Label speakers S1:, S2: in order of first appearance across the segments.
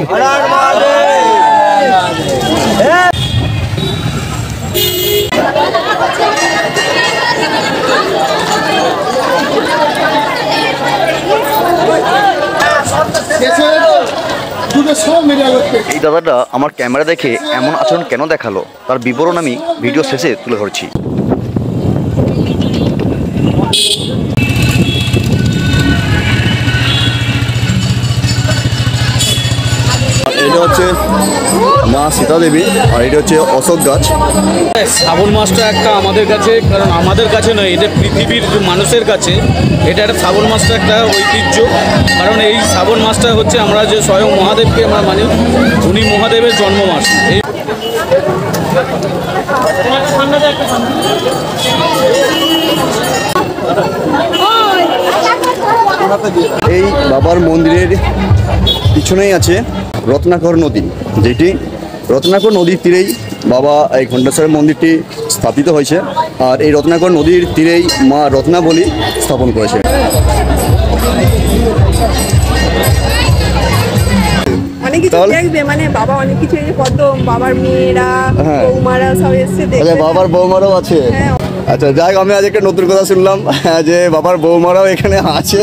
S1: এই দাদাটা আমার ক্যামেরা দেখে এমন আচরণ কেন দেখালো তার বিবরণ আমি ভিডিও শেষে তুলে ধরছি। এটা হচ্ছে মা সীতা দেবী আর এটা হচ্ছে অশোক গাছ।
S2: শ্রাবণ মাসটা একটা আমাদের কাছে, কারণ আমাদের কাছে নয়, এটা পৃথিবীর মানুষের কাছে এটা একটা শ্রাবণ মাসটা একটা ঐতিহ্য। কারণ এই শ্রাবণ মাসটা হচ্ছে আমরা যে স্বয়ং মহাদেবকে আমরা মানি, উনি মহাদেবের জন্ম মাস।
S1: এই বাবার মন্দিরের পিছনেই আছে রত্নাকর নদী, যেটি রত্নাকর নদীর তীরেই বাবা এই ঘণ্টেশ্বরের মন্দিরটি স্থাপিত হয়েছে। আর এই রত্নাকর নদীর তীরেই মা রত্নাবলী স্থাপন করেছে।
S3: অনেক কিছু দেখবে, মানে বাবা অনেক কিছু, কত বাবার মেয়েরা বৌমারা সব এসছে দেখবে।
S1: বাবার বৌমারাও আছে। আচ্ছা, যাই আমি আজ একটা নতুন কথা শুনলাম যে বাবার বৌমারাও এখানে আছে।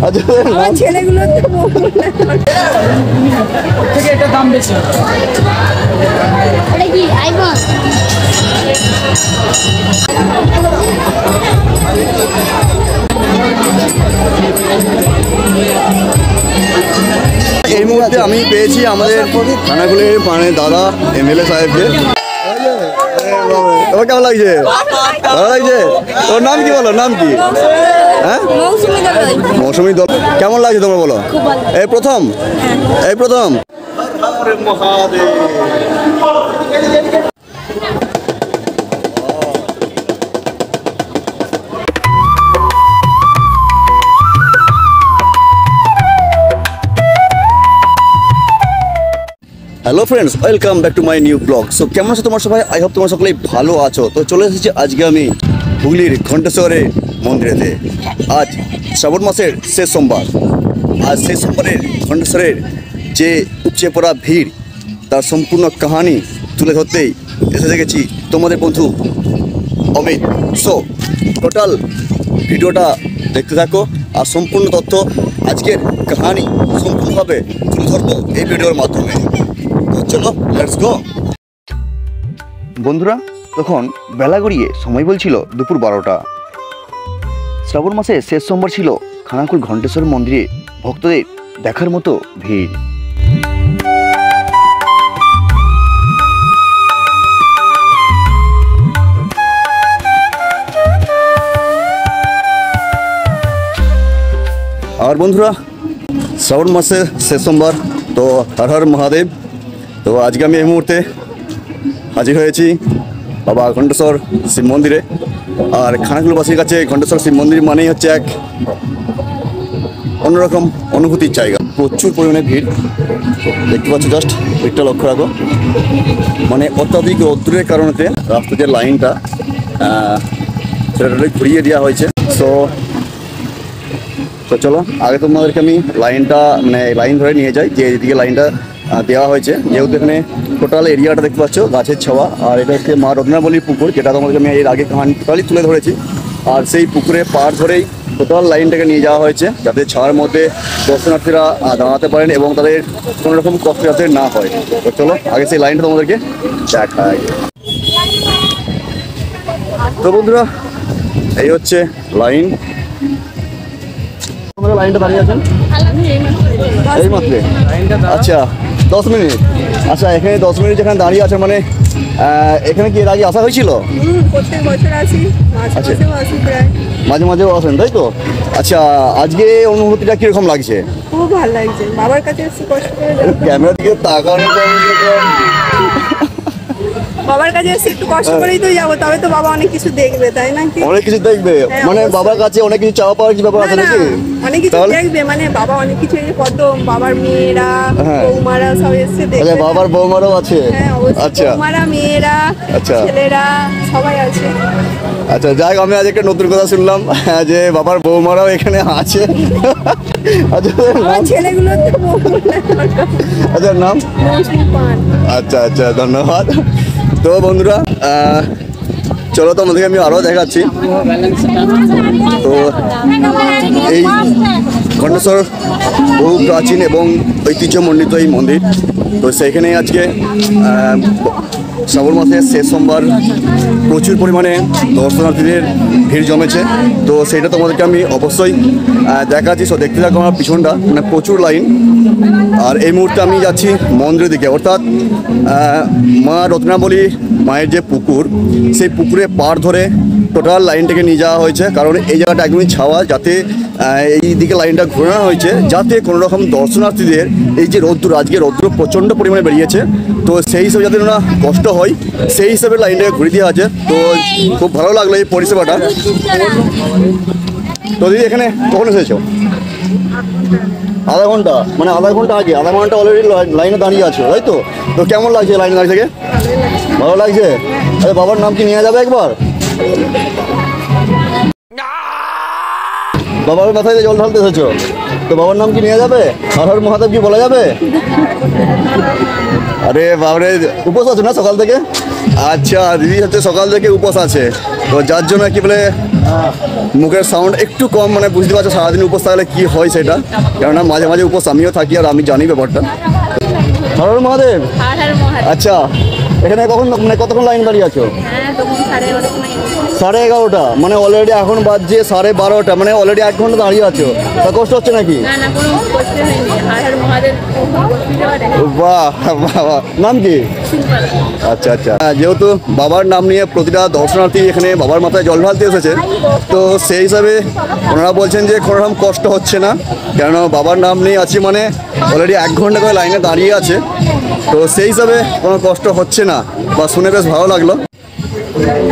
S1: আচ্ছা,
S3: ছেলেগুলো
S2: থেকে এটা দাম বেশি।
S1: এই মুহূর্তে আমি পেয়েছি আমাদের খানাগুলির মানে দাদা এমএলএ সাহেবকে। তোমার কেমন লাগছে? ভালো লাগছে? তোর নাম কি বলো, নাম কি? হ্যাঁ, মৌসুমী দল। কেমন লাগছে তোমরা বলো? এই প্রথম, এই প্রথম। Hello friends, welcome back to my new blog. So কেমন আছো তোমার সবাই? আই হোপ তোমরা সকলেই ভালো আছো। তো চলে এসেছি আজকে আমি হুগলির ঘণ্টেশ্বরের মন্দিরেতে। আজ শ্রাবণ মাসের শেষ সোমবার। আজ শেষ সোমবারের ঘণ্টেশ্বরের যে উপচে পড়া ভিড়, তার সম্পূর্ণ কাহানি তুলে ধরতেই এসে গেছি তোমাদের বন্ধু অমিত। সো টোটাল ভিডিওটা দেখতে থাকো, আর সম্পূর্ণ তথ্য আজকের কাহানি সম্পূর্ণভাবে তুলে ধরবো এই ভিডিওর মাধ্যমে। চলো লেটস গো। বন্ধুরা, তখন বেলা গড়িয়ে সময় বলছিল দুপুর 12টা। শ্রাবণ মাসের শেষ সোমবার ছিল। খানাকুল ঘণ্টেশ্বর মন্দিরে ভক্তদের দেখার মতো ভিড়। আর বন্ধুরা, শ্রাবণ মাসের শেষ সোমবার, তো হর হর মহাদেব। তো আজকে আমি এই মুহূর্তে হাজির হয়েছি বাবা ঘণ্টেশ্বর শিব মন্দিরে। আর খানাকুলবাসীর কাছে ঘণ্টেশ্বর শিব মন্দির মানেই হচ্ছে এক অন্যরকম অনুভূতির জায়গা। প্রচুর পরিমাণে ভিড় দেখতে পাচ্ছ, জাস্ট ভিড়টা লক্ষ্য রাখো। মানে অত্যাধিক রৌদ্রের কারণেতে রাস্তার যে লাইনটা সেটা ঘুরিয়ে দেওয়া হয়েছে। তো চলো আগে তোমাদেরকে আমি লাইনটা মানে লাইন ধরে নিয়ে যাই, যে এদিকে লাইনটা দেওয়া হয়েছে। যেহেতু এখানে টোটাল এরিয়াটা দেখতে পাচ্ছ গাছের ছাওয়া। আর এটা হচ্ছে মা রত্নাবলীর পুকুর, যেটা তোমাদেরকে আমি এর আগে কাহানি টোটালি তুলে ধরেছি। আর সেই পুকুরে পার ধরেই টোটাল লাইনটাকে নিয়ে যাওয়া হয়েছে, যাতে ছাওয়ার মধ্যে দর্শনার্থীরা দাঁড়াতে পারেন এবং তাদের কোনো রকম কষ্ট যাতে না হয়। তো চলো আগে সেই লাইনটা তোমাদেরকে দেখাই। তো বন্ধুরা, এই হচ্ছে লাইন। লাইনটা দাঁড়িয়ে আছেন এই মাত্র? আচ্ছা, 10 মিনিট। আচ্ছা, এখানে 10 মিনিট যেখানে দাঁড়িয়ে আছে, মানে এখানে কি এর আগে আসা হয়েছিল?
S3: প্রত্যেক বছর আসি,
S1: মাঝে মাঝেও আসেন, তাই তো? আচ্ছা, আজকে অনুভূতিটা কিরকম লাগছে?
S3: খুব ভালো লাগছে, বাবার কাছে এসে কষ্ট করে
S1: ক্যামেরার দিকে তাকানো।
S3: বাবার কাছে এসে একটু কষ্ট করেই তো যাবো, তবে তো বাবা অনেক কিছু দেখবে, তাই না কি?
S1: অনেক কিছু দেখবে,
S3: হ্যাঁ,
S1: মানে
S3: অবশ্যই।
S1: বাবার কাছে অনেক কিছু চাওয়া পাওয়ার কি ব্যাপার
S3: না,
S1: আছে
S3: না,
S1: নাকি?
S3: অনেক কিছু
S1: তাহলে?
S3: দেখবে, মানে বাবা অনেক কিছু, এই যে কত বাবার মেয়েরা
S1: হ্যাঁ।
S3: বৌমারা সব এসে
S1: আচ্ছা,
S3: দেখবে।
S1: বাবার বৌমারও আছে?
S3: হ্যাঁ, অবশ্যই।
S1: আচ্ছা
S3: বৌমারা, মেয়েরা,
S1: আচ্ছা।
S3: ছেলেরা সবাই আছে।
S1: আচ্ছা, যাই হোক, আমি আজ একটা নতুন কথা শুনলাম যে বাবার বৌমারাও এখানে আছে। আচ্ছা,
S3: আমার ছেলেগুলো তো বৌমারা।
S1: আচ্ছা, নাম?
S3: মৌসুমী পান।
S1: আচ্ছা আচ্ছা, ধন্যবাদ। তো বন্ধুরা, চলো তোমাদেরকে আমি আরও দেখাচ্ছি। তো এই ঘণ্টেশ্বর বহু প্রাচীন এবং ঐতিহ্যমণ্ডিত এই মন্দির। তো সেইখানে আজকে শ্রাবণ মাসের শেষ সোমবার প্রচুর পরিমাণে দর্শনার্থীদের ভিড় জমেছে। তো সেইটা তোমাদেরকে আমি অবশ্যই দেখাচ্ছি। সো দেখতে থাকো আমার পিছনটা, মানে প্রচুর লাইন। আর এই মুহূর্তে আমি যাচ্ছি মন্দিরের দিকে, অর্থাৎ মা রত্নাবলী মায়ের যে পুকুর, সেই পুকুরে পাড় ধরে টোটাল লাইনটাকে নিয়ে যাওয়া হয়েছে। কারণ এই জায়গাটা একদমই ছাওয়া, যাতে এই দিকে লাইনটা ঘোরানো হয়েছে, যাতে কোনো রকম দর্শনার্থীদের এই যে রৌদ্র, আজকে রৌদ্র প্রচণ্ড পরিমাণে বেরিয়েছে, তো সেই হিসেবে যাতে না কষ্ট হয় সেই হিসেবে লাইনটাকে ঘুরে দেওয়া আছে। তো খুব ভালো লাগলো এই পরিষেবাটা। তো দিদি, এখানে কখন এসেছো? আধা ঘন্টা, মানে আধা ঘন্টা আগে, আধা ঘন্টা অলরেডি লাইনে দাঁড়িয়ে আছো, তাই তো? তো কেমন লাগছে লাইনে দাঁড়িয়ে থেকে? ভালো লাগছে? আরে বাবার নাম কি নিয়ে যাবে একবার? বাবার মাথায় জল ঢালতে এসেছো, তো বাবার নাম কি নিয়ে যাবে? হর হর মহাদেব কি বলা যাবে? আরে বাবরে, উপোস আছো না সকাল থেকে? আচ্ছা, দিদি হচ্ছে সকাল থেকে উপোস আছে, তো যার জন্য কি বলে মুখের সাউন্ড একটু কম, মানে বুঝতে পারছো সারাদিন উপোস থাকলে কি হয় সেটা। কেননা মাঝে মাঝে উপোস আমিও থাকি, আর আমি জানি ব্যাপারটা। হর হর মহাদেব। আচ্ছা, এখানে কখন, মানে কতক্ষণ লাইন দাঁড়িয়ে আছো? 11:30, মানে অলরেডি এখন বাজছে 12:30, মানে অলরেডি 1 ঘন্টা দাঁড়িয়ে আছো। তা কষ্ট হচ্ছে নাকি? বাহ বাহ বাহ। নাম কি? আচ্ছা আচ্ছা, যেহেতু বাবার নাম নিয়ে প্রতিটা দর্শনার্থী এখানে বাবার মাথায় জল ঢালতে এসেছে, তো সেই হিসাবে ওনারা বলছেন যে কোনো রকম কষ্ট হচ্ছে না, কেন বাবার নাম নিয়ে আছি, মানে অলরেডি 1 ঘন্টা করে লাইনে দাঁড়িয়ে আছে, তো সেই হিসাবে কোনো কষ্ট হচ্ছে না, বা শুনে বেশ ভালো লাগলো।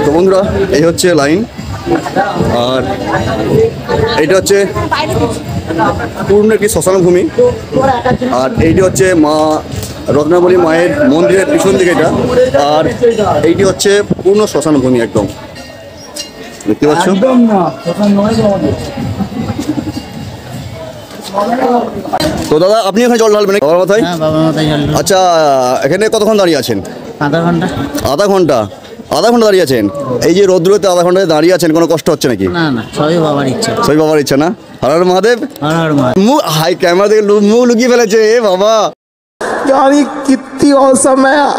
S1: তো বন্ধুরা, এই হচ্ছে লাইন, আর এইটা হচ্ছে পূর্ণ একটি শ্মশান ভূমি, আর এইটি হচ্ছে মা রত্নাবলী মায়ের মন্দিরের পিছন দিকে এটা, আর এইটি হচ্ছে পূর্ণ শ্মশান ভূমি একদম, দেখতে পাচ্ছ? তো দাদা, আপনি এখানে জল ঢালবেন বাবার মাথায়?
S4: হ্যাঁ, বাবার মাথায় জল ঢালবো।
S1: আচ্ছা, এখানে কতক্ষণ দাঁড়িয়ে আছেন?
S4: আধা ঘন্টা।
S1: আধা ঘন্টা? আধা ঘন্টা দাঁড়িয়ে আছেন? এই যে রোদ্রুতে আধা ঘন্টায় দাঁড়িয়ে আছেন, কোনো কষ্ট হচ্ছে নাকি?
S4: না না, সবই বাবার ইচ্ছা।
S1: সই বাবার ইচ্ছা না? হর হর মহাদেব।
S4: হর হর মহাদেব।
S1: মুখ হাই, ক্যামেরা থেকে মুখ লুকিয়ে ফেলেছে, এ বাবা।
S5: कितनी औसम है यार।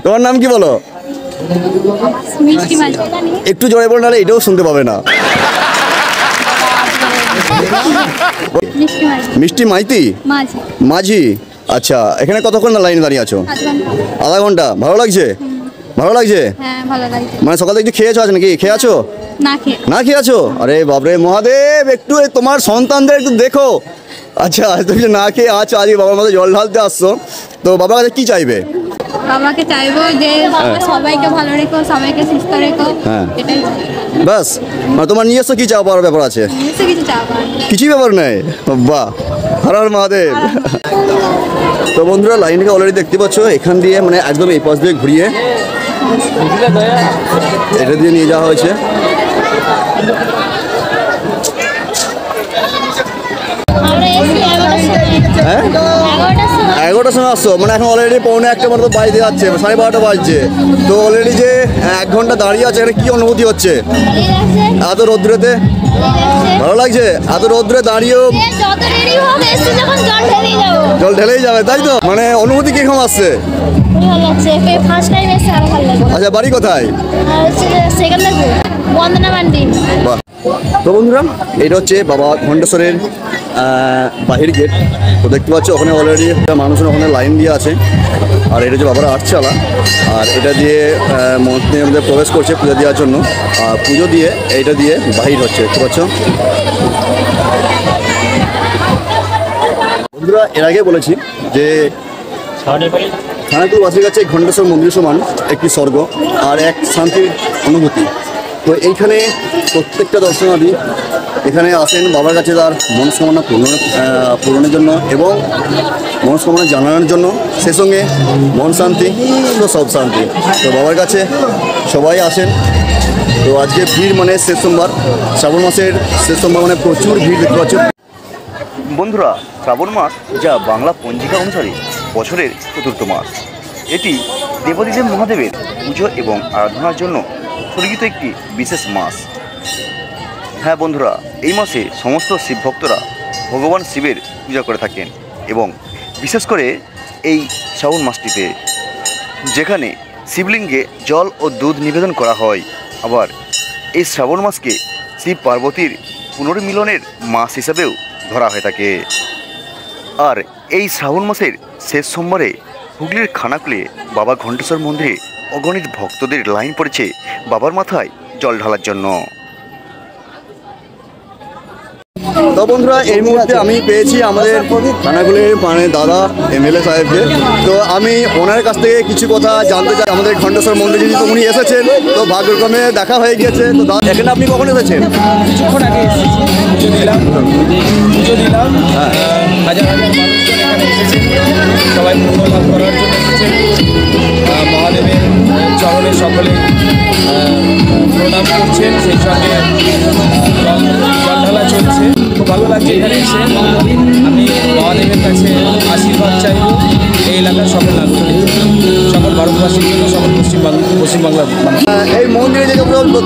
S1: তোমার নাম কি বলো?
S6: মিষ্টি মাছ।
S1: একটু জোরে বলো, নাহলে এটাও শুনতে পাবে না।
S6: মিষ্টি মাছ।
S1: মিষ্টি মাইতি
S6: মাছ।
S1: মাঝি। আচ্ছা, এখানে কতক্ষণ লাইনে দাঁড়িয়ে আছো?
S6: আধ ঘন্টা।
S1: আধা ঘন্টা। ভালো লাগছে? ভালো লাগছে?
S6: হ্যাঁ, ভালো লাগছে।
S1: মানে সকালে একটু খেয়েছো আজ নাকি? খেয়ে আছো?
S6: না খেয়ে।
S1: না খেয়ে আছো? আরে বাবরে মহাদেব, একটু তোমার সন্তানদের একটু দেখো। আচ্ছা, তুমি যে না খেয়ে আছো, আজকে বাবার মাথায় জল ঢালতে আসছো, তো বাবার কাছে কি চাইবে?
S6: বাবাকে চাইবো যে সবাইকে ভালো রেখো, সবাইকে সুস্থ রেখো,
S1: হ্যাঁ।
S6: এটাই
S1: বাস? মানে তোমার নিজস্ব কি চাওয়া পাওয়ার ব্যাপার আছে?
S6: নিশ্চয় কিছু চাওয়া।
S1: কিছুই ব্যাপার নেই? বাহ, হর হর মহাদেব। তো বন্ধুরা, লাইনটাকে অলরেডি দেখতে পাচ্ছ, এখান দিয়ে মানে একদম এই পাশ দিয়ে ঘুরিয়ে এটা দিয়ে নিয়ে যাওয়া হয়েছে। হ্যাঁ, 11টার সময় আসছো, মানে এখন অলরেডি 1:45 মতো বাজতে যাচ্ছে, 12:30 বাজছে। তো অলরেডি যে 1 ঘন্টা দাঁড়িয়ে আছে, এখানে কি অনুভূতি হচ্ছে এত রৌদ্রেতে? ভালো লাগছে? এত রৌদ্রে দাঁড়িয়েও
S6: যত দেরি হোক এসে যখন জল ঢেলেই যাবো।
S1: জল ঢেলেই যাবে, তাই তো? মানে অনুভূতি কিরকম আসছে?
S6: ভালো লাগছে, ফার্স্ট টাইম এসে আরো ভালো লাগছে।
S1: আচ্ছা, বাড়ি কোথায়?
S6: আর সেকেন্ড লাগছে বন্দনা মান্ডি।
S1: বাহ। তো বন্ধুরা, এটা হচ্ছে বাবা ঘণ্টেশ্বরের বাহির গেট। তো দেখতে পাচ্ছ ওখানে অলরেডি মানুষের ওখানে লাইন দিয়ে আছে, আর এটা হচ্ছে বাবার আটচালা, আর এটা দিয়ে মন্দিরের মধ্যে প্রবেশ করছে পুজো দেওয়ার জন্য, আর পুজো দিয়ে এইটা দিয়ে বাহির হচ্ছে, দেখতে পাচ্ছ বন্ধুরা। এর আগে বলেছি যে খানাকুলবাসীর কাছে ঘণ্টেশ্বর মন্দির সমান একটি স্বর্গ আর এক শান্তির অনুভূতি। তো এইখানে প্রত্যেকটা দর্শনার্থী এখানে আসেন বাবার কাছে তার মনস্কামনা পূরণের জন্য এবং মনস্কামনা জানানোর জন্য, সে সঙ্গে মন শান্তি তো সব শান্তি। তো বাবার কাছে সবাই আসেন। তো আজকে ভিড় মানে শেষ সোমবার, শ্রাবণ মাসের শেষ সোমবার মানে প্রচুর ভিড় দেখতে পাচ্ছ। বন্ধুরা, শ্রাবণ মাস যা বাংলা পঞ্জিকা অনুসারে বছরের চতুর্থ মাস, এটি দেবাদিদেব মহাদেবের পুজো এবং আরাধনার জন্য উৎসর্গিত একটি বিশেষ মাস। হ্যাঁ বন্ধুরা, এই মাসে সমস্ত শিব ভক্তরা ভগবান শিবের পূজা করে থাকেন এবং বিশেষ করে এই শ্রাবণ মাসটিতে যেখানে শিবলিঙ্গে জল ও দুধ নিবেদন করা হয়। আবার এই শ্রাবণ মাসকে শিব পার্বতীর পুনর্মিলনের মাস হিসাবেও ধরা হয়ে থাকে। আর এই শ্রাবণ মাসের শেষ সোমবারে হুগলির খানাকুলে বাবা ঘণ্টেশ্বর মন্দিরে অগণিত ভক্তদের লাইন পড়েছে বাবার মাথায় জল ঢালার জন্য। তো বন্ধুরা, এই মুহূর্তে আমি পেয়েছি আমাদের খানাকুলের মানে দাদা এমএলএ সাহেবকে। তো আমি ওনার কাছ থেকে কিছু কথা জানতে চাই। আমাদের ঘণ্টেশ্বর মন্দিরে যেহেতু উনি এসেছেন, তো ভাগ্যক্রমে দেখা হয়ে গিয়েছে। তো এখানে আপনি কখন এসেছেন?
S2: কিছুক্ষণ আগে এসেছি, পুজো দিলাম। হাজার হাজার মানুষজন এখানে এসেছেন, সবাই পুণ্য লাভ করার জন্য এসেছেন। মহাদেবের চরণে সকলে প্রণাম করছেন, সেই সঙ্গে জল ঢালা চলছে। খুব ভালো লাগছে এখানে এসে। আমি মহাদেবের কাছে আশীর্বাদ চাইব এই এলাকার সকল নাগরিক, সকল ভারতবাসীর জন্য, সকল পশ্চিমবাংলার মানুষ।
S1: এই মন্দিরে যে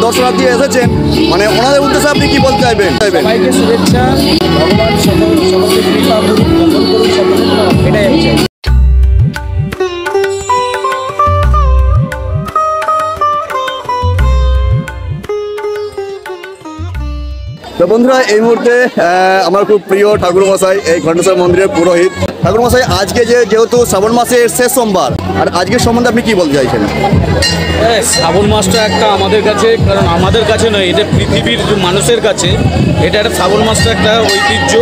S1: দর্শনার্থী এসেছেন, মানে ওনাদের উদ্দেশ্যে আপনি কি বলতে চাইবেন?
S2: সবাইকে শুভেচ্ছা, ভগবান সকলকে কৃপা করুন, মঙ্গল করুন সকলের, এটাই আমি চাই।
S1: তো বন্ধুরা, এই মুহূর্তে আমার খুব প্রিয় ঠাকুরমশাই, এই ঘণ্টেশ্বর মন্দিরের পুরোহিত ঠাকুরমশাই, আজকে যেহেতু শ্রাবণ মাসের শেষ সোমবার, আর আজকের সম্বন্ধে আপনি কি বলতে চাইছেন?
S2: শ্রাবণ মাসটা একটা আমাদের কাছে, কারণ আমাদের কাছে নয়, এটা পৃথিবীর মানুষের কাছে এটা একটা শ্রাবণ মাসটা একটা ঐতিহ্য।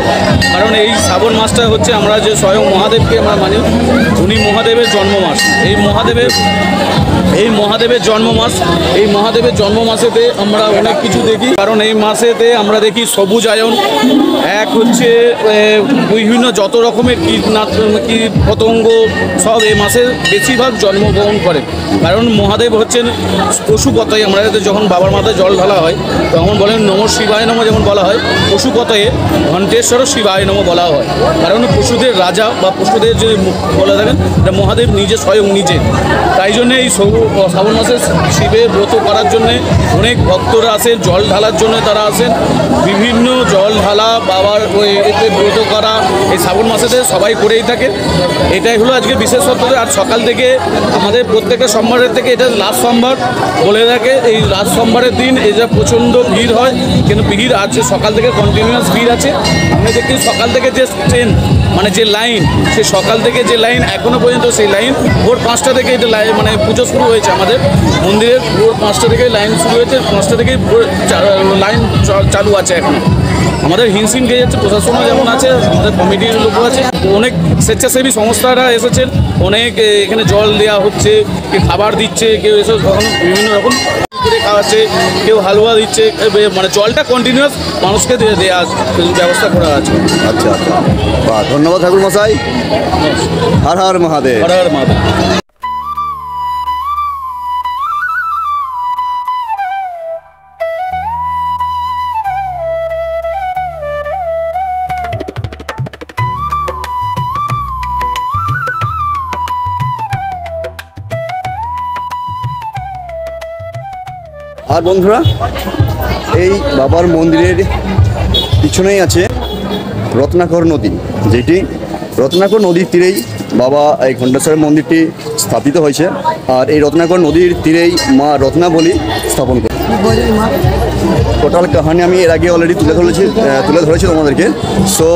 S2: কারণ এই শ্রাবণ মাসটা হচ্ছে আমরা যে স্বয়ং মহাদেবকে আমরা মানি, উনি মহাদেবের জন্ম মাস। এই মহাদেবের জন্ম মাস, এই মহাদেবের জন্ম মাসেতে আমরা অনেক কিছু দেখি। কারণ এই মাসেতে আমরা দেখি সবুজায়ন, এক হচ্ছে বিভিন্ন যত রকমের কীট পতঙ্গ সব এই মাসে বেশিরভাগ জন্মগ্রহণ করে। কারণ মহাদেব হচ্ছেন পশুপতয়ে, আমরা যখন বাবার মাথায় জল ঢালা হয় তখন বলেন নম শিবায় নম, যেমন বলা হয় পশুপতয়ে ঘণ্টেশ্বর শিবায় নম বলা হয়। কারণ পশুদের রাজা বা পশুদের যে বলে থাকেন মহাদেব নিজে, স্বয়ং নিজে। তাই জন্যে এই শ্রাবণ মাসে শিবের ব্রত করার জন্যে অনেক ভক্তরা আসেন, জল ঢালার জন্য তারা আসেন। বিভিন্ন জল ঢালা, বাবার এতে ব্রত করা এই শ্রাবণ মাসেতে সবাই করেই থাকে। এটাই হলো আজকে বিশেষত্ব। আর সকাল থেকে আমাদের প্রত্যেকটা সোমবারের থেকে এটা লাস্ট সোমবার বলে থাকে। এই লাস্ট সোমবারের দিন এটা প্রচণ্ড ভিড় হয়, কিন্তু ভিড় আছে সকাল থেকে, কন্টিনিউয়াস ভিড় আছে। আমি দেখি সকাল থেকে যে ট্রেন মানে যে লাইন, সে সকাল থেকে যে লাইন এখনও পর্যন্ত সেই লাইন ভোর 5টা থেকে এটা মানে পুজো শুরু হয়েছে আমাদের মন্দিরের। ভোর 5টা থেকে লাইন শুরু হয়েছে, 5টা থেকে লাইন চালু আছে এখন। আমাদের হিমশিম খেয়ে যাচ্ছে, প্রশাসনও যেমন আছে, আমাদের কমিটির লোকও আছে, অনেক স্বেচ্ছাসেবী সংস্থারা এসেছেন, অনেক এখানে জল দেওয়া হচ্ছে, কেউ খাবার দিচ্ছে, কেউ এসব বিভিন্ন রকম করে খাওয়াচ্ছে, কেউ হালুয়া দিচ্ছে। মানে জলটা কন্টিনিউয়াস মানুষকে দেওয়ার ব্যবস্থা করা আছে।
S1: আচ্ছা আচ্ছা, বাহ, ধন্যবাদ ঠাকুরমশাই। হর হর মহাদেব।
S2: হর হর মহাদেব।
S1: আর বন্ধুরা, এই বাবার মন্দিরের পিছনেই আছে রত্নাকর নদী, যেটি রত্নাকর নদীর তীরেই বাবা এই ঘণ্টেশ্বরের মন্দিরটি স্থাপিত হয়েছে। আর এই রত্নাকর নদীর তীরেই মা রত্নাবলী স্থাপন করে। টোটাল কাহানি আমি এর আগে অলরেডি তুলে ধরেছি তোমাদেরকে। সো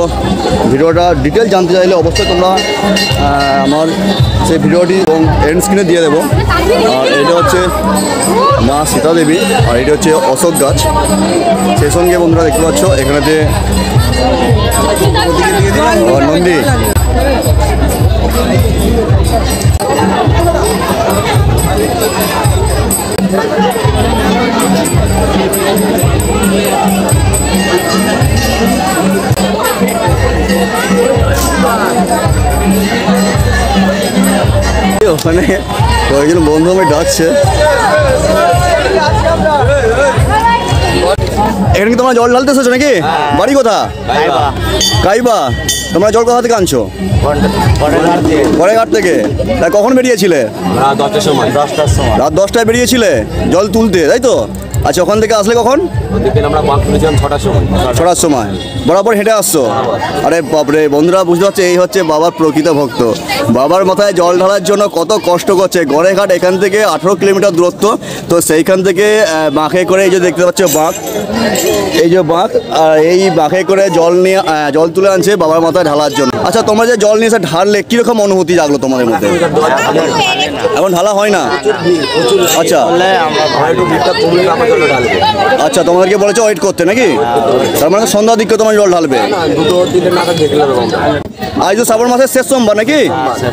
S1: ভিডিওটা ডিটেল জানতে চাইলে অবশ্যই তোমরা আমার সেই ভিডিওটি এবং এন্ড স্ক্রিনে দিয়ে দেবো। আর এটা হচ্ছে মা সীতা দেবী, আর এটা হচ্ছে অশোক গাছ। সেই সঙ্গে বন্ধুরা দেখতে পাচ্ছ এখানেতে নন্দী। ওখানে কয়েকজন বন্ধু আমায় ডাকছে। এখানে কি তোমরা জল ঢালতে এসেছো নাকি? বাড়ি কোথা? কাইবা। তোমরা জল কোথা থেকে আনছো? ঘাট থেকে। তা কখন বেরিয়েছিলে? রাত 10টায় বেরিয়েছিলে জল তুলতে, তাই তো? আচ্ছা, ওখান থেকে আসলে কখন? ছটার সময়। বরাবর হেঁটে আসছো? আরে বাপরে বন্ধুরা, বুঝতে পারছো এই হচ্ছে বাবার প্রকৃত ভক্ত। বাবার মাথায় জল ঢালার জন্য কত কষ্ট করছে। গড়েঘাট এখান থেকে 18 কিলোমিটার দূরত্ব। তো সেইখান থেকে বাঁকে করে এই যে দেখতে পাচ্ছ বাঁক, এই যে বাঁক, আর এই বাঁকে করে জল নিয়ে জল তুলে আনছে বাবার মাথায় ঢালার জন্য। আচ্ছা, তোমরা যে জল নিয়ে এসে ঢাললে কীরকম অনুভূতি জাগলো তোমাদের মধ্যে? এখন ঢালা হয় না? আচ্ছা আচ্ছা, তোমাদেরকে বলেছে ওয়েট করতে নাকি? তার মানে সন্ধ্যার দিকে তোমার জল ঢালবে? আজ তো শ্রাবণ মাসের শেষ সোমবার নাকি?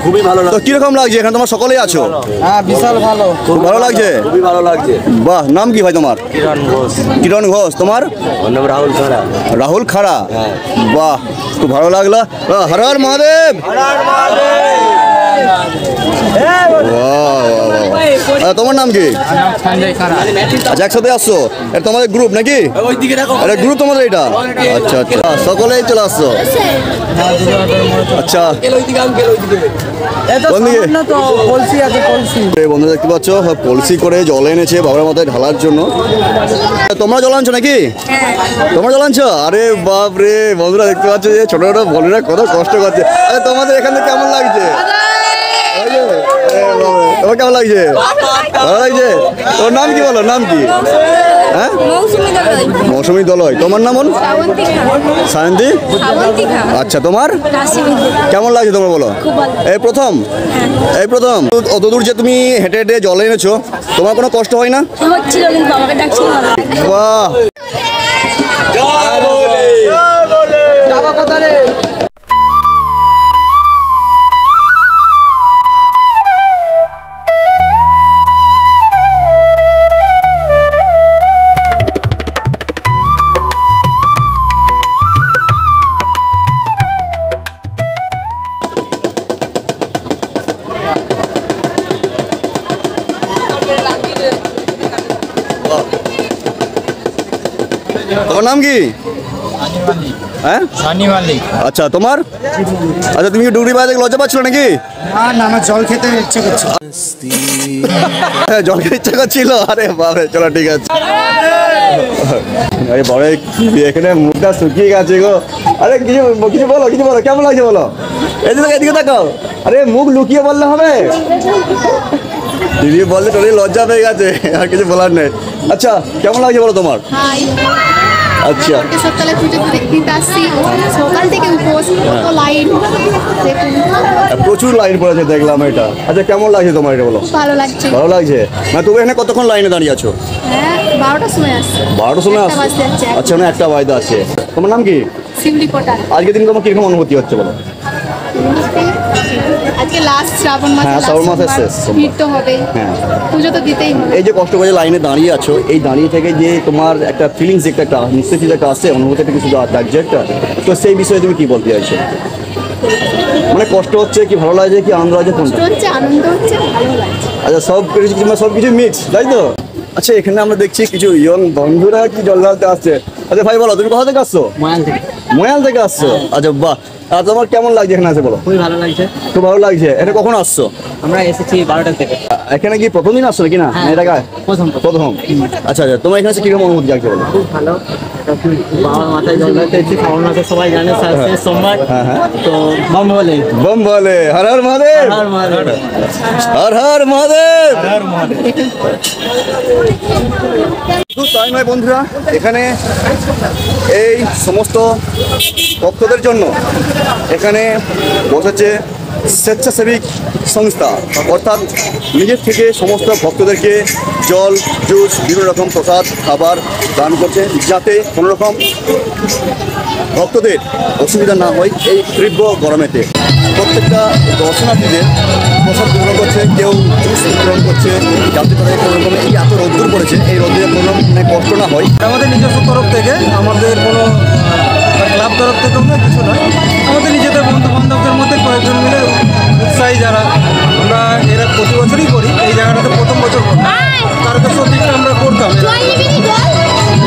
S7: খুবই ভালো
S1: তো কিরকম লাগছে এখানে? তোমার সকলেই আছো?
S4: হ্যাঁ, বিশাল ভালো।
S1: খুব ভালো লাগছে?
S7: খুবই ভালো লাগছে।
S1: বাহ, নাম কি ভাই তোমার? কিরণ ঘোষ। তোমার?
S7: রাহুল খাড়া।
S1: রাহুল খাড়া। বাহ, খুব ভালো লাগলো। হর হর মহাদেব। তোমার নাম কি? আচ্ছা, একসাথে আসছো? এটা তোমাদের গ্রুপ নাকি? এটা গ্রুপ তোমাদের এটা? আচ্ছা আচ্ছা, সকলেই চলে আসছো। আচ্ছা, বন্ধু দেখতে পাচ্ছ কলসি করে জল এনেছে বাবার মাথায় ঢালার জন্য। তোমরা জল আনছো নাকি? তোমরা জল আনছো? আরে বাপ রে, বন্ধুরা দেখতে পাচ্ছ যে ছোট ছোট বোনেরা কত কষ্ট করছে। আরে তোমাদের এখানে কেমন লাগছে? তোমার কেমন লাগছে? ভালো লাগছে? তোর নাম কি বলো? নাম কি? হ্যাঁ, মৌসুমী দলয়। তোমার নাম? সায়ন্তী। আচ্ছা, তোমার কেমন লাগছে তোমার বলো? এই প্রথম? এই প্রথম? অত দূর যে তুমি হেঁটে হেঁটে জল এনেছো, তোমার কোনো কষ্ট হয় না? বাহ, তোমার নাম কি? হ্যাঁ, আচ্ছা, তোমার? আচ্ছা, তুমি কি ডুগরি বাজে লজ্জা পাচ্ছিল নাকি?
S5: না, আমার জল খেতে ইচ্ছে করছে।
S1: জল খেতে ইচ্ছা করছিল? আরে বাবা, চলো ঠিক আছে। আরে বড় এখানে মুখটা শুকিয়ে গেছে গো। আরে কিছু কিছু বলো, কিছু বলো, কেমন লাগছে বলো? এদিকে এদিকে তাকাও। আরে মুখ লুকিয়ে বললে হবে? দিদি বললে তোর লজ্জা পেয়ে গেছে, আর কিছু বলার নেই। আচ্ছা, কেমন লাগছে বলো তোমার? আচ্ছা,
S6: সকালে পুজো দিতে আসছি, সকাল থেকে উপোস, কত লাইন,
S1: প্রচুর লাইন পড়েছে দেখলাম এটা। আচ্ছা, কেমন লাগছে তোমার এটা বলো?
S6: ভালো লাগছে।
S1: ভালো লাগছে না? তুমি এখানে কতক্ষণ লাইনে দাঁড়িয়ে আছো?
S6: হ্যাঁ, 12টার সময় আসছে।
S1: 12টার সময় আসছে? আচ্ছা, না, একটা বায়দা আছে। তোমার নাম কি?
S6: শিউলি কোটাল।
S1: আজকে দিন তোমার কিরকম অনুভূতি হচ্ছে বলো?
S6: আজকে লাস্ট শ্রাবণ মাস।
S1: হ্যাঁ, শ্রাবণ মাসের শেষ সোমবার।
S6: ভিড় তো হবে,
S1: হ্যাঁ,
S6: পুজো তো দিতেই হবে।
S1: এই যে কষ্ট করে লাইনে দাঁড়িয়ে আছো, এই দাঁড়িয়ে থেকে যে তোমার একটা ফিলিংস, একটা নিশ্চয়ই একটা আসছে, অনুভূতি একটা কিছু লাগছে একটা। তো সেই বিষয়ে তুমি কি বলতে চাইছো? মানে কষ্ট হচ্ছে কি ভালো লাগছে কি আনন্দ লাগছে কোনটা?
S6: হচ্ছে, আনন্দ হচ্ছে, ভালো লাগছে।
S1: আচ্ছা, সব কিছু মিক্স, তাই তো? আচ্ছা, এখানে আমরা দেখছি কিছু ইয়ং বন্ধুরা কি জল ঢালতে আসছে। আচ্ছা ভাই, বলো তুমি কোথা থেকে আসছো?
S4: ময়াল থেকে।
S1: ময়াল থেকে আসছো? আচ্ছা, বাহ। আর তোমার কেমন লাগছে এখানে আসে বলো?
S4: খুবই ভালো লাগছে।
S1: খুব ভালো লাগছে। এটা কখন আসছো?
S4: আমরা এসেছি 12টা থেকে।
S1: এখানে কি প্রথম দিন আসছো নাকি? না, এটা
S4: প্রথম।
S1: আচ্ছা আচ্ছা, তোমার এখানে এসে কিরকম অনুভূতি লাগছে বলো?
S4: খুব ভালো। বাবার মাথায় জল ঢালতে এসেছি, শ্রাবণ মাসে সবাই জানে শেষ সোমবার। তো বম বলে হর হর মহাদেব, হর হর মহাদেব। শুধু তাই নয় বন্ধুরা, এখানে এই সমস্ত ভক্তদের জন্য এখানে বসেছে স্বেচ্ছাসেবী সংস্থা, অর্থাৎ নিজের থেকে সমস্ত ভক্তদেরকে জল, জুস, বিভিন্ন রকম প্রসাদ, খাবার দান করছে, যাতে কোনো রকম ভক্তদের অসুবিধা না হয় এই তীব্র গরমেতে।
S1: প্রত্যেকটা দর্শনার্থীদের প্রসাদ গ্রহণ করছে, কেউ জুস গ্রহণ করছে, যাতে তারা কোনোরকম এই এত রোদ্দুর পড়েছে, এই রোদ্দুরে কোনো মানে কষ্ট না হয়।
S8: আমাদের নিজস্ব তরফ থেকে, আমাদের কোনো ক্লাব তরফ থেকেও না, কিছু নয়, আমাদের নিজেদের বন্ধু বান্ধবদের মধ্যে কয়েকজন মিলে উৎসাহী যারা, আমরা এরা প্রতি বছরই করি। এই জায়গাটাতে প্রথম বছর করতাম, তারকেশ্বর দিকটা আমরা করতাম।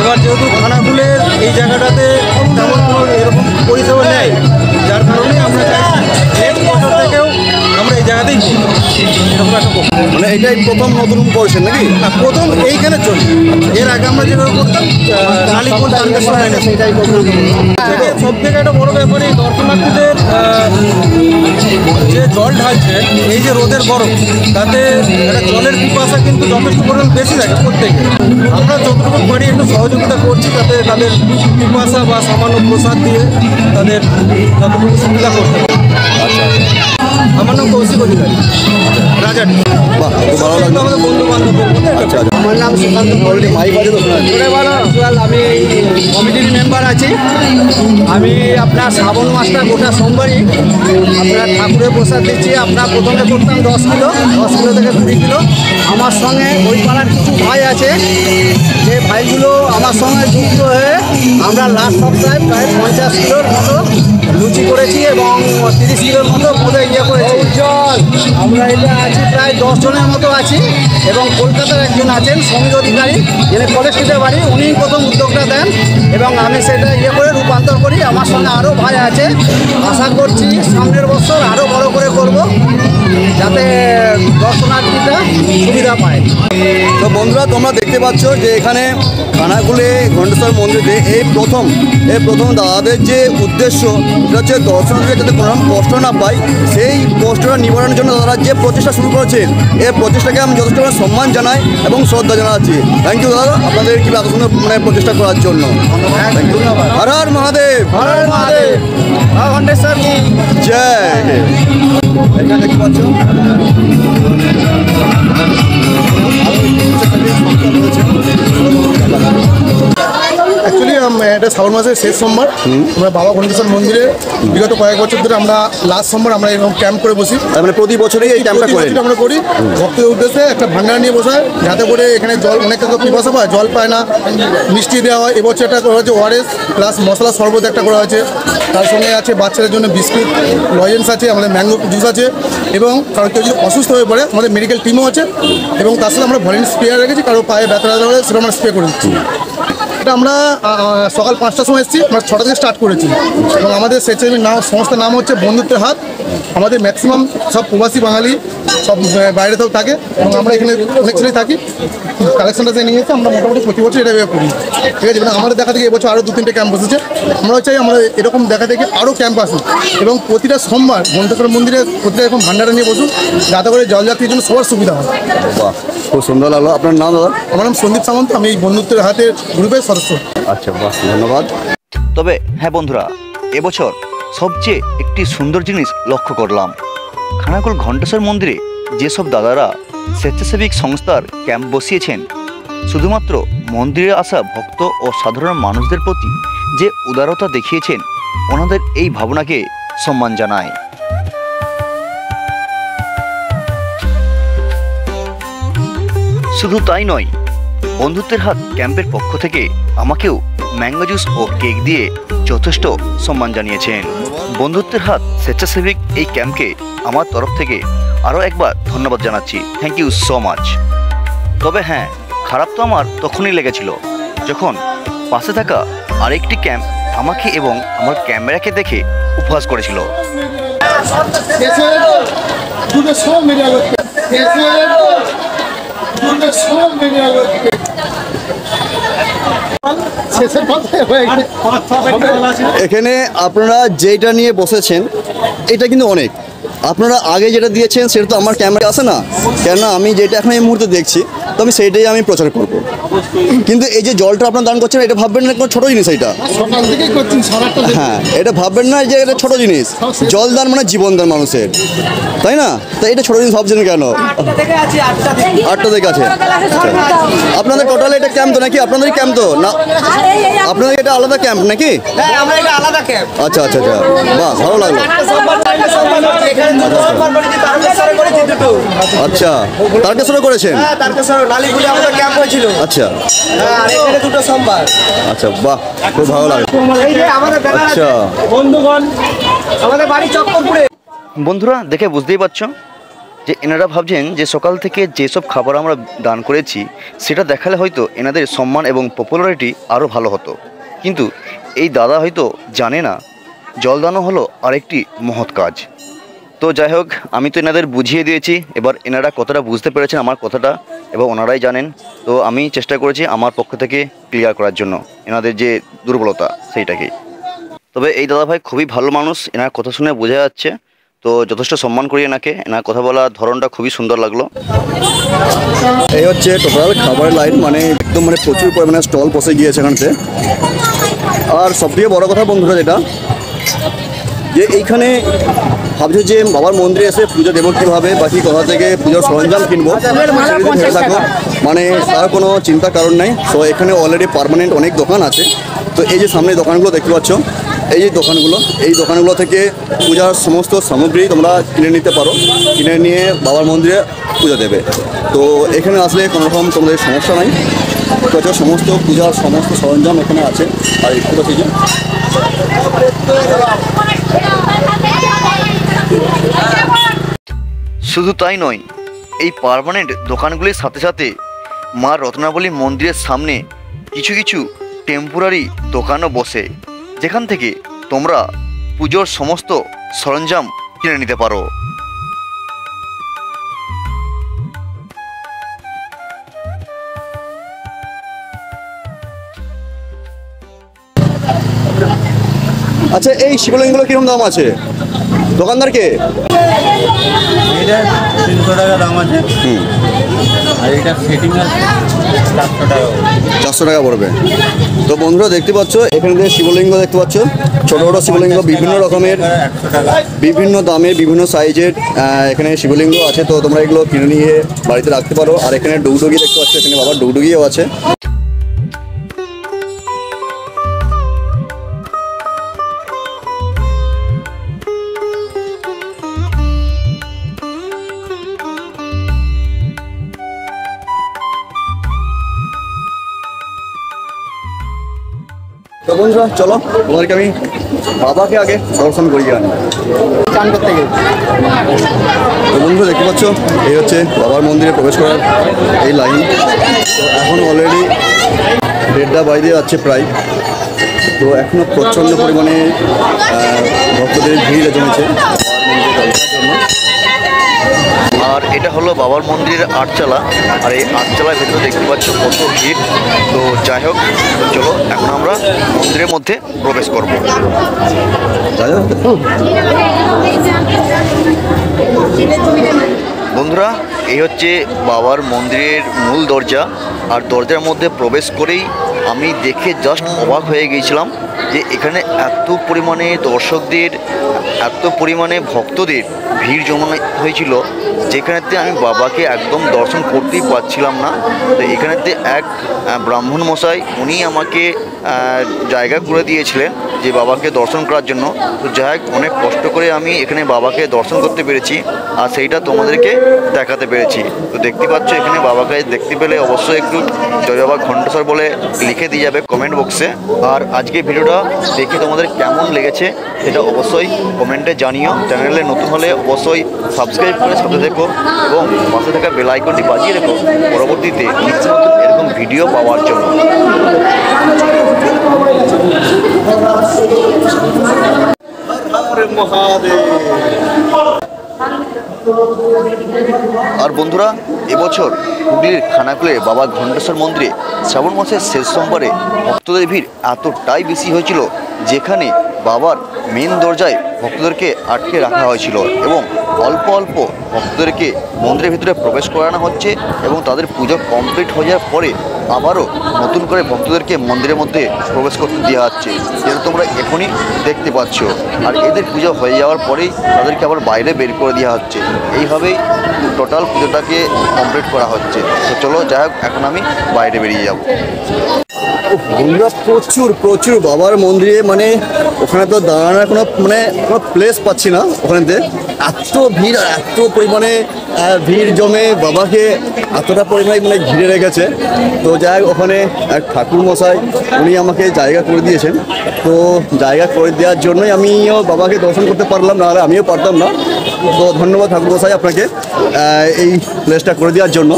S8: এবার যেহেতু খানাকুলের এই জায়গাটাতে তেমন কোনো এরকম পরিষেবা নেই, যার কারণে আমরা চাইছি নেক্সট বছর থেকেও আমরা এই জায়গাতেই এরকম একটা করব।
S1: মানে এটাই প্রথম নতুন করছেন নাকি?
S8: না, প্রথম এইখানে চলি। এর আগে আমরা যেভাবে করতাম কালীপুর তারকেশ্বর লাইনে, সেইটাই করতাম। সব থেকে একটা বড় ব্যাপার, এই দর্শনার্থীদের যে জল ঢালছে, এই যে রোদের গরম, তাতে একটা জলের পিপাসা কিন্তু যথেষ্ট পরিমাণ বেশি থাকে প্রত্যেকে। আমরা যতটুকু পারি একটু সহযোগিতা করছি, যাতে তাদের পিপাসা বা সামান্য প্রসাদ দিয়ে তাদের যতটুকু সুবিধা করতে পারি। আমার নাম কৌশিক অধিকারী, রাজাটি।
S1: বাহ, খুব ভালো লাগলো।
S8: আমাদের বন্ধু বান্ধবদের মধ্যে
S1: আচ্ছা আচ্ছা,
S5: আমার নাম সুকান্ত
S1: অলরেডি মাইক বাজে তো শোনা যাচ্ছে।
S5: আমি কমিটির মেম্বার আছি। আমি আপনার শ্রাবণ মাসটা গোটা সোমবারই আপনার ঠাকুরের প্রসাদ দিচ্ছি। আপনার প্রথমে করতাম 10 কিলো থেকে 20 কিলো। আমার সঙ্গে ওই পাড়ার কিছু ভাই আছে, যে ভাইগুলো আমার সঙ্গে যুক্ত হয়ে আমরা লাস্ট সপ্তাহে প্রায় 50 কিলোর মতো লুচি করেছি এবং 30 কিলোর মতো বোধহয় করেছি। আমরা এটা আছি প্রায় 10 জনের মতো আছি এবং কলকাতার একজন আছেন সমীর অধিকারী, যিনি কলেজ স্ট্রিটে বাড়ি, উনি প্রথম উদ্যোগটা দেন এবং আমি সেটা করে রূপান্তর করি। আমার সঙ্গে আরও ভাই আছে, আশা করছি সামনের বছর আরও বড় করে করব, যাতে দর্শনার্থীরা সুবিধা পায়।
S1: তো বন্ধুরা, তোমরা দেখতে পাচ্ছ যে এখানে খানাকুলে ঘণ্টেশ্বর মন্দিরে এই প্রথম দাদাদের যে উদ্দেশ্য, সেটা হচ্ছে দর্শনার্থীরা যাতে কোনো রকম কষ্ট না পায়, সেই কষ্টটা নিবারণের জন্য দাদারা যে প্রচেষ্টা শুরু করেছেন, এই প্রচেষ্টাকে আমি যথেষ্ট সম্মান জানাই এবং শ্রদ্ধা জানাচ্ছি। থ্যাংক ইউ দাদা, আপনাদের কি এত সুন্দর মানে প্রচেষ্টা করার জন্য। Thank you. হর হর মহাদেব,
S5: হর হর মহাদেব, ঘণ্টেশ্বর কি
S1: জয়। এখানে দেখতে পাচ্ছ
S8: অ্যাকচুয়ালি এটা শ্রাবণ মাসের শেষ সোমবার। আমরা বাবা ঘণ্টেশ্বর মন্দিরে বিগত কয়েক বছর ধরে আমরা লাস্ট সোমবার আমরা এরকম ক্যাম্প করে বসি।
S1: মানে প্রতি বছরই এই ক্যাম্পটা করেন?
S8: আমরা করি ভক্তদের উদ্দেশ্যে একটা ভান্ডার নিয়ে বসায়, যাতে করে এখানে জল অনেকটা তো পিপাসা পায়, জল পায় না, মিষ্টি দেওয়া হয়। এবছর একটা করা হয়েছে ওআরএস প্লাস মশলা শরবত একটা করা হয়েছে, তার সঙ্গে আছে বাচ্চাদের জন্য বিস্কুট, লজেন্স আছে, আমাদের ম্যাঙ্গো জুস আছে এবং কারো কেউ যদি অসুস্থ হয়ে পড়ে আমাদের মেডিকেল টিমও আছে এবং তার সাথে আমরা ভলেন্টিয়ার স্প্রেয়ার রেখেছি, কারো পায়ে ব্যথা হলে সেটা আমরা স্প্রে করে দিচ্ছি। এটা আমরা সকাল 5টার সময় এসেছি, আমরা 6টা থেকে স্টার্ট করেছি এবং আমাদের স্বেচ্ছাসেবী সংস্থার নাম হচ্ছে বন্ধুত্বের হাত। আমাদের ম্যাক্সিমাম সব প্রবাসী বাঙালি সব বাইরে থেকেও থাকে এবং আমরা এখানে অনেক ছেলেই থাকি। কালেকশনটা যে নিয়েছি আমরা মোটামুটি প্রতি বছর এটা করি, ঠিক আছে। মানে আমাদের দেখা থেকে এবছর আরও 2-3টে ক্যাম্প বসেছে। আমরা চাই আমরা এরকম দেখা থেকে আরও ক্যাম্প আসুক এবং প্রতিটা সোমবার ঘণ্টেশ্বর মন্দিরে প্রতিটা এরকম ভান্ডারা নিয়ে বসুন, যাতে করে জলযাত্রীর জন্য সবার সুবিধা হয়।
S1: বাহ, খুব সুন্দর লাগলো। আপনার নাম দাদা?
S8: আমার নাম সন্দীপ সামন্ত, আমি এই বন্ধুত্বের হাতের গ্রুপের সদস্য।
S1: আচ্ছা, বাহ, ধন্যবাদ।
S9: তবে হ্যাঁ বন্ধুরা, এবছর সবচেয়ে একটি সুন্দর জিনিস লক্ষ্য করলাম। খানাকুল ঘণ্টেশ্বর মন্দিরে যেসব দাদারা স্বেচ্ছাসেবিক সংস্থার ক্যাম্প বসিয়েছেন, শুধুমাত্র মন্দিরে আসা ভক্ত ও সাধারণ মানুষদের প্রতি যে উদারতা দেখিয়েছেন, ওনাদের এই ভাবনাকে সম্মান জানায়। শুধু তাই নয়, বন্ধুত্বের হাত ক্যাম্পের পক্ষ থেকে আমাকেও ম্যাঙ্গো জুস ও কেক দিয়ে যথেষ্ট সম্মান জানিয়েছেন। বন্ধুত্বের হাত স্বেচ্ছাসেবিক এই ক্যাম্পকে আমার তরফ থেকে আরও একবার ধন্যবাদ জানাচ্ছি। Thank you so much. তবে হ্যাঁ, খারাপ তো আমার তখনই লেগেছিল যখন পাশে থাকা আরেকটি ক্যাম্প আমাকে এবং আমার ক্যামেরাকে দেখে উপহাস করেছিল।
S1: এখানে আপনারা যেটা নিয়ে বসেছেন এটা কিন্তু অনেক। আপনারা আগে যেটা দিয়েছেন সেটা তো আমার ক্যামেরা আসে না, কেননা আমি যেটা এখন এই মুহূর্তে দেখছি, তো আমি সেইটাই আমি প্রচার করব। কিন্তু এই যে জলটা আপনার দান করছেন, এটা ভাববেন না কোনো ছোট জিনিস, এটা
S8: সকাল থেকেই করছেন, সারাটা
S1: হ্যাঁ, এটা ভাববেন না যে এটা ছোট জিনিস। জল দান মানে জীবন দান মানুষের, তাই না? তো এটা ছোট জিনিস ভাবছেন কেন? 8টা থেকে আছে। আপনাদের টোটাল এটা ক্যাম্প তো নাকি? আপনাদেরই ক্যাম্প তো না? আপনাদের এটা আলাদা ক্যাম্প নাকি? আচ্ছা আচ্ছা আচ্ছা, বাহ, ভালো লাগলো। আচ্ছা, তারকেশ্বরে করেছেন? আচ্ছা আচ্ছা, বাহ, খুব ভালো লাগলো। আচ্ছা
S9: বন্ধুরা, দেখে বুঝতেই পারছো যে এনারা ভাবছেন যে সকাল থেকে যেসব খাবার আমরা দান করেছি সেটা দেখালে হয়তো এনাদের সম্মান এবং পপুলারিটি আরও ভালো হতো, কিন্তু এই দাদা হয়তো জানে না জলদানও হলো আরেকটি মহৎ কাজ। তো যাই হোক, আমি তো এনাদের বুঝিয়ে দিয়েছি, এবার এনারা কতটা বুঝতে পেরেছেন আমার কথাটা এবং ওনারাই জানেন। তো আমি চেষ্টা করেছি আমার পক্ষ থেকে ক্লিয়ার করার জন্য এনাদের যে দুর্বলতা সেইটাকে। তবে এই দাদাভাই খুবই ভালো মানুষ, এনার কথা শুনে বোঝা যাচ্ছে। তো যথেষ্ট সম্মান করি এনাকে, এনার কথা বলার ধরনটা খুবই সুন্দর লাগলো।
S1: এই হচ্ছে টোটাল খাবারের লাইন, মানে একদম মানে প্রচুর পরিমাণে স্টল বসে গিয়েছে এখানতে। আর সবথেকে বড় কথা বন্ধুরা যেটা, যে এইখানে ভাবছো যে বাবার মন্দিরে এসে পুজো দেবো কীভাবে, বাকি কোথা থেকে পুজোর সরঞ্জাম কিনবো, ভেবে থাকো, মানে তার কোনো চিন্তার কারণ নাই। তো এখানে অলরেডি পার্মানেন্ট অনেক দোকান আছে। তো এই যে সামনে দোকানগুলো দেখতে পাচ্ছ, এই যে দোকানগুলো, এই দোকানগুলো থেকে পূজার সমস্ত সামগ্রী তোমরা কিনে নিতে পারো, কিনে নিয়ে বাবার মন্দিরে পুজো দেবে। তো এখানে আসলে কোনো রকম তোমাদের সমস্যা নাই। তো সমস্ত পূজার সমস্ত সরঞ্জাম এখানে আছে। আর একটু পাচ্ছি যে
S9: শুধু তাই নয়, এই পার্মানেন্ট দোকানগুলির সাথে সাথে মা রত্নাবলী মন্দিরের সামনে কিছু কিছু টেম্পোরারি দোকানও বসে, যেখান থেকে তোমরা পুজোর সমস্ত সরঞ্জাম কিনে নিতে পারো।
S1: আচ্ছা, এই শিবলিঙ্গগুলো কিরকম দাম আছে দোকানদারকে?
S5: এটা 300 টাকা দাম আছে, আর এটা সেটিং আছে 400 টাকা।
S1: 400 টাকা পড়বে। তো বন্ধুরা দেখতে পাচ্ছ, এখানে যে শিবলিঙ্গ দেখতে পাচ্ছ, ছোটো ছোটো শিবলিঙ্গ বিভিন্ন রকমের, বিভিন্ন দামে, বিভিন্ন সাইজের এখানে শিবলিঙ্গ আছে। তো তোমরা এগুলো কিনে নিয়ে বাড়িতে রাখতে পারো। আর এখানে ডুগডুগি দেখতে পাচ্ছ, এখানে বাবার ডুগডুগিও আছে। তো বন্ধুরা চলো, তোমাদেরকে আমি বাবাকে আগে দর্শন করিয়ে আনি চান করতে গিয়ে। তো বন্ধুরা দেখতে পাচ্ছ, এই হচ্ছে বাবার মন্দিরে প্রবেশ করার এই লাইন। তো এখন অলরেডি 1:30 বাজে যাচ্ছে প্রায়। তো এখনও প্রচণ্ড পরিমাণে ভক্তদের ভিড় জমেছে জন্য।
S9: আর এটা হলো বাবার মন্দিরের আটচালা, আর এই আটচালার ভেতরে দেখতে পাচ্ছ কত ভিড়। তো যাই হোক, চলো এখন আমরা মন্দিরের মধ্যে প্রবেশ করব। বন্ধুরা, এই হচ্ছে বাবার মন্দিরের মূল দরজা। আর দরজার মধ্যে প্রবেশ করেই আমি দেখে জাস্ট অবাক হয়ে গিয়েছিলাম যে এখানে এত পরিমাণে দর্শকদের, এত পরিমাণে ভক্তদের ভিড় জমানো হয়েছিল, যেখানেতে আমি বাবাকে একদম দর্শন করতেই পারছিলাম না। তো এখানেতে এক ব্রাহ্মণ মশাই, উনি আমাকে জায়গা করে দিয়েছিলেন যে বাবাকে দর্শন করার জন্য। তো যাই হোক, অনেক কষ্ট করে আমি এখানে বাবাকে দর্শন করতে পেরেছি, আর সেইটা তোমাদেরকে দেখাতে পেরেছি। তো দেখতে পাচ্ছ, এখানে বাবাকে দেখতে পেলে অবশ্যই একটু জয় বাবা ঘণ্টেশ্বর বলে লিখে দিয়ে যাবে কমেন্ট বক্সে। আর আজকে ভিডিওটা দেখে তোমাদের কেমন লেগেছে সেটা অবশ্যই কমেন্টে জানিও। চ্যানেলে নতুন হলে অবশ্যই সাবস্ক্রাইব করে সাথে দেখো এবং পাশে থাকা বেল আইকনটি বাজিয়ে রেখো পরবর্তীতে নিত্য নতুন এরকম ভিডিও পাওয়ার জন্য। আর বন্ধুরা, এবছর হুগলির খানাকুলে বাবা ঘণ্টেশ্বর মন্দিরে শ্রাবণ মাসের শেষ সোমবারে ভক্তদের ভিড় এতটাই বেশি হয়েছিল, যেখানে বাবার মেন দরজায় ভক্তদেরকে আটকে রাখা হয়েছিল এবং অল্প অল্প ভক্তদেরকে মন্দিরের ভিতরে প্রবেশ করানো হচ্ছে এবং তাদের পুজো কমপ্লিট হয়ে যাওয়ার পরে আবারও নতুন করে ভক্তদেরকে মন্দিরের মধ্যে প্রবেশ করতে দেওয়া হচ্ছে, যেটা তোমরা এখনই দেখতে পাচ্ছ। আর এদের পুজো হয়ে যাওয়ার পরেই তাদেরকে আবার বাইরে বের করে দেওয়া হচ্ছে। এইভাবেই টোটাল পুজোটাকে কমপ্লিট করা হচ্ছে। তো চলো যাই হোক, এখন আমি বাইরে বেরিয়ে যাব।
S1: আমরা প্রচুর প্রচুর বাবার মন্দিরে, মানে ওখানে তো দাঁড়ানোর কোনো প্লেস পাচ্ছি না। ওখানেতে এত ভিড় আর এত পরিমাণে ভিড় জমে বাবাকে এতটা পরিমাণে ঘিরে রেখেছে। তো যাই হোক, ওখানে এক ঠাকুর মশাই উনি আমাকে জায়গা করে দিয়েছেন। তো জায়গা করে দেওয়ার জন্যই আমিও বাবাকে দর্শন করতে পারলাম, নাহলে আমিও পারতাম না। তো ধন্যবাদ ঠাকুর মশাই আপনাকে এই প্লেসটা করে দেওয়ার জন্য।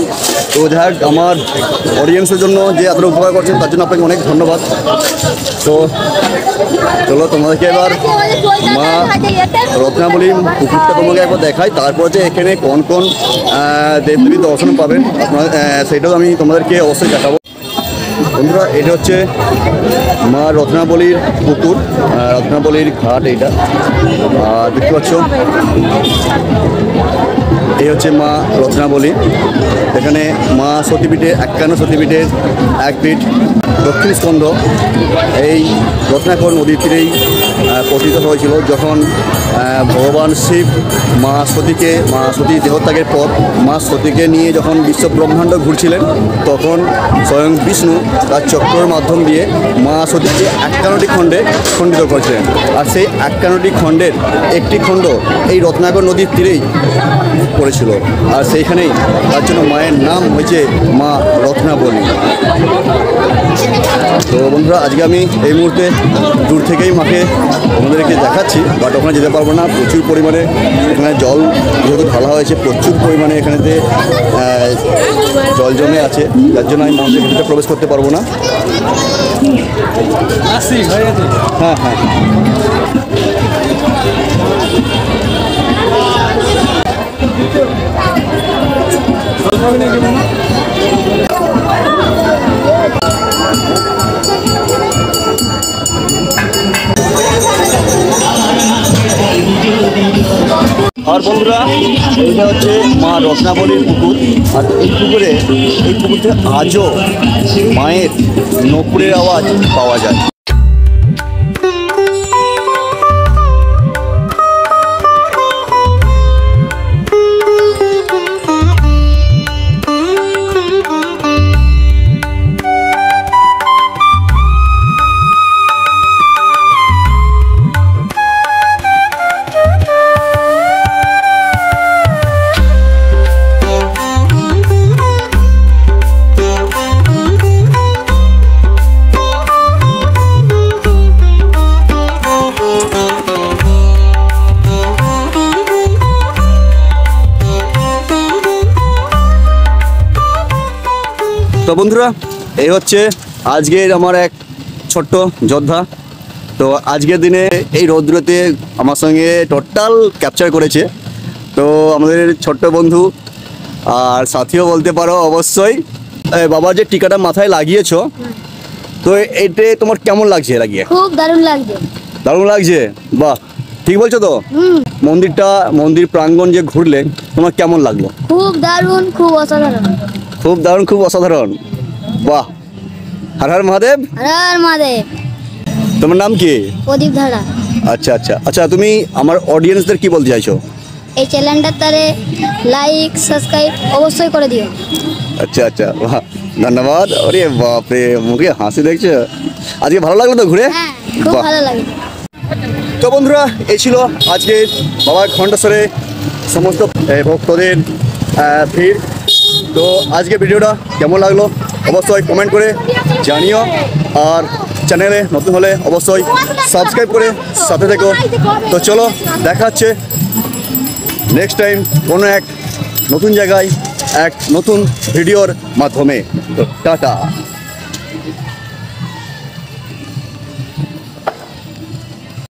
S1: তো যাই হোক, আমার অডিয়েন্সের জন্য যে এতটা উপকার করছেন তার জন্য আপনাকে অনেক ধন্যবাদ। তো চলো তোমাদেরকে এবার মা রত্নাবলী পুকুরটা তোমাকে একবার দেখাই, তারপর যে এখানে কোন কোন দেবদেবী দর্শন পাবেন আপনার সেটাও আমি তোমাদেরকে অবশ্যই দেখাবো। বন্ধুরা, এটা হচ্ছে মা রত্নাবলীর পুকুর, রত্নাবলীর ঘাট এইটা। আর দেখতে পাচ্ছ এই হচ্ছে মা রত্নাবলী। এখানে মা সতীপীঠে 51 সতীপীঠের এক পীঠ দক্ষিণ স্কন্ধ এই রত্নাকর নদীর তীরেই পতিত হয়েছিল। যখন ভগবান শিব মা সতী দেহত্যাগের পর মা সতীকে নিয়ে যখন বিশ্ব ব্রহ্মাণ্ড ঘুরছিলেন, তখন স্বয়ং বিষ্ণু তার চক্রের মাধ্যম দিয়ে মা সতীকে 51টি খণ্ডে খণ্ডিত করেছিলেন। আর সেই 51টি খণ্ডের একটি খণ্ড এই রত্নাকর নদীর তীরেই পড়েছিল। আর সেইখানেই তার জন্য মায়ের নাম হয়েছে মা রত্নাবলী। তো বন্ধুরা, আজকে আমি এই মুহূর্তে দূর থেকেই মাকে আমাদেরকে দেখাচ্ছি, বাট ওখানে যেতে পারবো না। প্রচুর পরিমাণে এখানে জল যেহেতু ঢালা হয়েছে, প্রচুর পরিমাণে এখানেতে জল জমে আছে, যার জন্য আমি মন্দিরের ভিতরে প্রবেশ করতে পারবো না। হ্যাঁ হ্যাঁ, আর বন্ধুরা, এইটা হচ্ছে মা রত্নাবলীর পুকুর। আর এই পুকুরতে আজও মায়ের নপুরের আওয়াজ পাওয়া যায়। তো বন্ধুরা, এই হচ্ছে আজকের আমার এক ছোট্ট যোদ্ধা। তো আজকের দিনে এই রৌদ্রতে আমার সঙ্গে টোটাল ক্যাপচার করেছে। তো আমাদের ছোট্ট বন্ধু আর সাথীও বলতে পারো অবশ্যই। বাবার যে টিকাটা মাথায় লাগিয়েছো, তো এতে তোমার কেমন লাগছে লাগিয়ে?
S6: খুব দারুণ লাগছে।
S1: দারুণ লাগছে, বাহ, ঠিক বলছো তো? মন্দির প্রাঙ্গণ যে ঘুরলে তোমার কেমন লাগলো?
S6: খুব দারুণ, খুব অসাধারণ।
S1: খুব দারুণ, খুব অসাধারণ, বাহ। হর হর মহাদেব।
S6: হর হর মহাদেব।
S1: তোমার নাম কি?
S6: প্রদীপ ধারা।
S1: আচ্ছা আচ্ছা আচ্ছা, তুমি আমার অডিয়েন্সদের কি বলতে চাইছো?
S6: এই চ্যানেলটার তারে লাইক সাবস্ক্রাইব অবশ্যই করে দিও।
S1: আচ্ছা আচ্ছা, বাহ, ধন্যবাদ। আরে বাপরে, মুখে হাসি দেখছো। আজকে ভালো লাগলো তো ঘুরে?
S6: হ্যাঁ, খুব ভালো লাগে।
S1: তো বন্ধুরা, এই ছিল আজকে বাবা ঘণ্টেশ্বরে সমস্ত ভক্তদের ভিড়। তো আজকে ভিডিওটা কেমন লাগলো অবশ্যই কমেন্ট করে জানিও। আর চ্যানেলে নতুন হলে অবশ্যই সাবস্ক্রাইব করে সাথে থেকো। তো চলো, দেখা হচ্ছে নেক্সট টাইম কোনো এক নতুন জায়গায় এক নতুন ভিডিওর মাধ্যমে। তো টাটা।